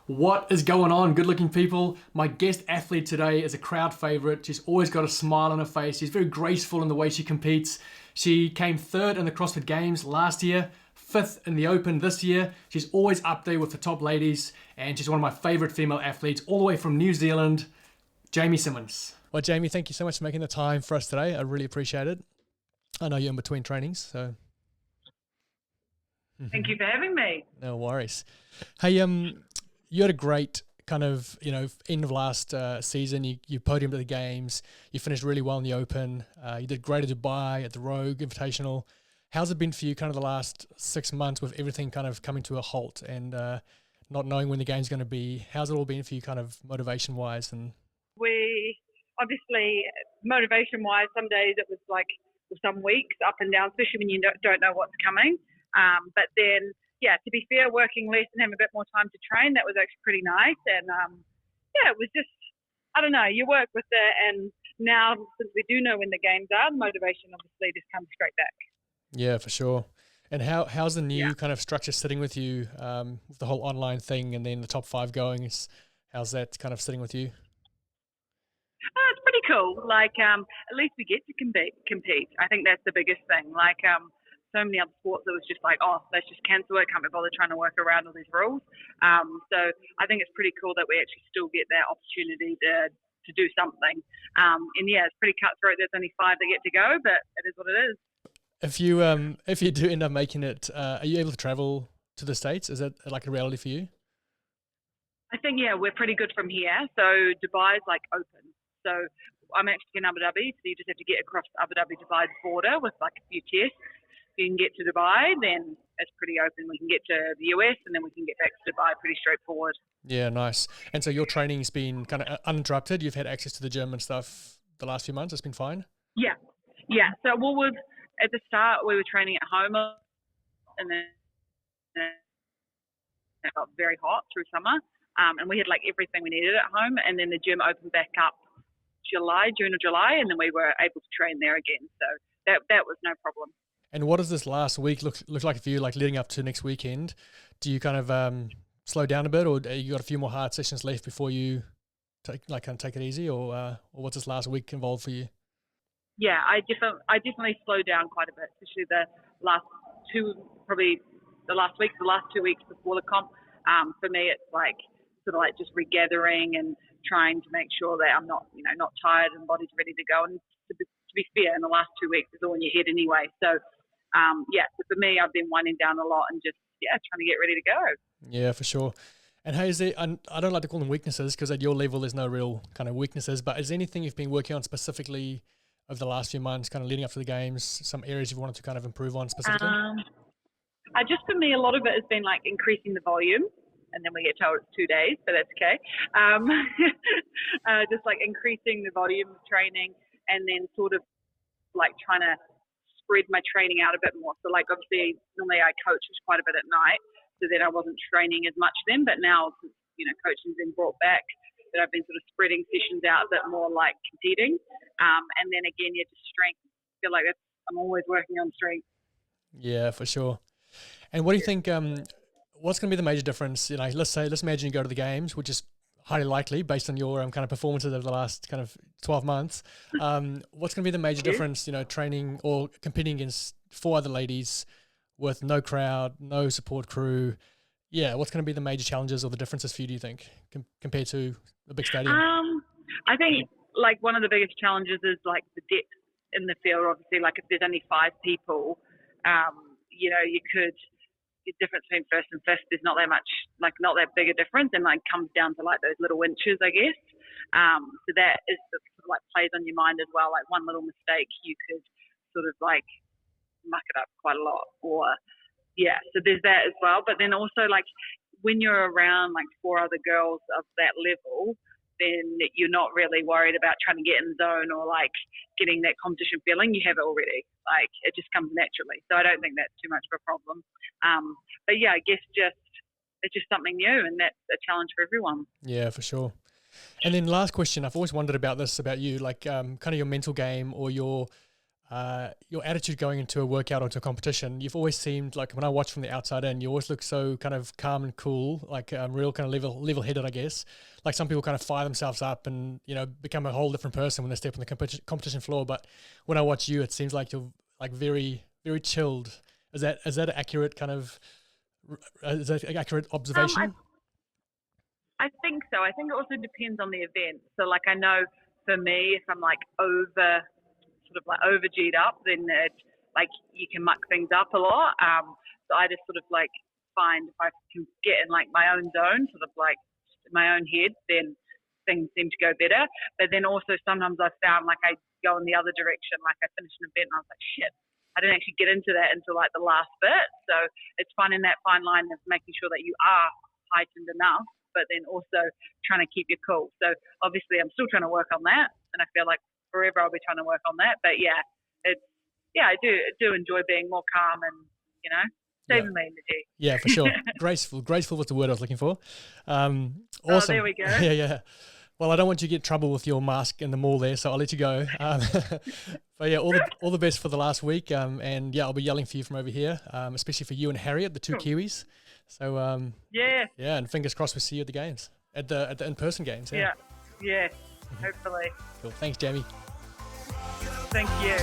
What is going on, good looking people? My guest athlete today is a crowd favorite. She's always got a smile on her face. She's very graceful in the way she competes. She came third in the CrossFit Games last year, fifth in the Open this year. She's always up there with the top ladies, and she's one of my favorite female athletes, all the way from New Zealand, Jamie Simmonds. Well, Jamie, thank you so much for making the time for us today. I really appreciate it. I know you're in between trainings, so. Thank you for having me. No worries. Hey, you had a great kind of, end of last season. You podiumed at the Games. You finished really well in the Open. You did great at Dubai, at the Rogue Invitational. How's it been for you kind of the last 6 months with everything kind of coming to a halt and not knowing when the game's going to be? How's it all been for you kind of motivation-wise? And We, obviously, motivation-wise, some days it was like, some weeks up and down, especially when you don't know what's coming. But then, to be fair, working less and having a bit more time to train, that was actually pretty nice. And it was just, I don't know, you work with it. And now, since we do know when the games are, the motivation obviously just comes straight back. Yeah, for sure. And how's the new kind of structure sitting with you, with the whole online thing and then the top 5 going? How's that kind of sitting with you? It's pretty cool. At least we get to compete. I think that's the biggest thing. So many other sports, it was just like, oh, let's just cancel it. Can't be bothered trying to work around all these rules. So I think it's pretty cool that we actually still get that opportunity to do something. It's pretty cutthroat. There's only 5 that get to go, but it is what it is. If you do end up making it, are you able to travel to the States? Is that like a reality for you? I think, we're pretty good from here. So Dubai's open. So I'm actually in Abu Dhabi, so you just have to get across Abu Dhabi-Dubai border with a few tests. If you can get to Dubai, then it's pretty open. We can get to the US and then we can get back to Dubai pretty straightforward. Yeah, nice. And so your training's been kind of uninterrupted? You've had access to the gym and stuff the last few months? It's been fine? Yeah. So at the start, we were training at home and then it got very hot through summer. And we had everything we needed at home. And then the gym opened back up June or July, and then we were able to train there again. So that was no problem. And what does this last week look like for you, leading up to next weekend? Do you kind of slow down a bit, or you got a few more hard sessions left before you take it easy, or what's this last week involved for you? Yeah, I definitely slowed down quite a bit, especially the last 2 weeks before the comp. For me, it's just regathering and trying to make sure that I'm not tired and body's ready to go. And to be fair, in the last 2 weeks, it's all in your head anyway. So, so for me, I've been winding down a lot and just, trying to get ready to go. Yeah, for sure. And hey, I don't like to call them weaknesses because at your level, there's no real kind of weaknesses, but is there anything you've been working on specifically over the last few months, kind of leading up to the games, some areas you've wanted to kind of improve on specifically? Just for me, a lot of it has been increasing the volume. And then we get told it's 2 days, but that's okay. Just increasing the volume of training and then sort of trying to spread my training out a bit more. So obviously normally I coach quite a bit at night, so then I wasn't training as much then, but now since, coaching's been brought back, that I've been sort of spreading sessions out a bit more competing. And then again, just strength. I feel like I'm always working on strength. Yeah, for sure. And what do you think, what's going to be the major difference? Let's imagine you go to the Games, which is highly likely based on your kind of performances over the last kind of 12 months. What's going to be the major difference, training or competing against 4 other ladies with no crowd, no support crew? Yeah, what's going to be the major challenges or the differences for you, do you think, compared to the big stadium? I think one of the biggest challenges is the depth in the field. Obviously, if there's only 5 people, you could. The difference between first and fifth is not that much, not that big a difference, and comes down to those little inches, I guess. So that is sort of plays on your mind as well. One little mistake, you could sort of muck it up quite a lot, or so there's that as well. But then also when you're around 4 other girls of that level, then you're not really worried about trying to get in the zone or getting that competition feeling. You have it already. It just comes naturally. So I don't think that's too much of a problem. But I guess it's just something new, and that's a challenge for everyone. Yeah, for sure. And then last question, I've always wondered about this about you, kind of your mental game or your your attitude going into a workout or into a competition, you've always seemed like, when I watch from the outside in, you always look so kind of calm and cool, like real kind of level-headed, I guess. Like some people kind of fire themselves up and, you know, become a whole different person when they step on the competition floor. But when I watch you, it seems like you're like very, very chilled. Is that an accurate kind of, is that an accurate observation? I think so. I think it also depends on the event. So like I know for me, if I'm like over G'd up, then it, like you can muck things up a lot. So I just sort of like find if I can get in like my own zone, sort of like my own head, then things seem to go better. But then also sometimes I found like I go in the other direction, like I finish an event and I was like, shit, I didn't actually get into that until like the last bit. So it's finding that fine line of making sure that you are heightened enough, but then also trying to keep you cool. So obviously I'm still trying to work on that, and I feel like forever I'll be trying to work on that. But yeah, I do enjoy being more calm and, you know, saving my energy. Yeah, for sure. Graceful was the word I was looking for. Awesome. Oh, there we go. Yeah. Well, I don't want you to get in trouble with your mask in the mall there, so I'll let you go. But yeah, all the best for the last week. And yeah, I'll be yelling for you from over here, especially for you and Harriet, the two Kiwis. So yeah, and fingers crossed we see you at the games, at the in-person games. Yeah, hopefully. Cool. Thanks, Jamie. Thank you.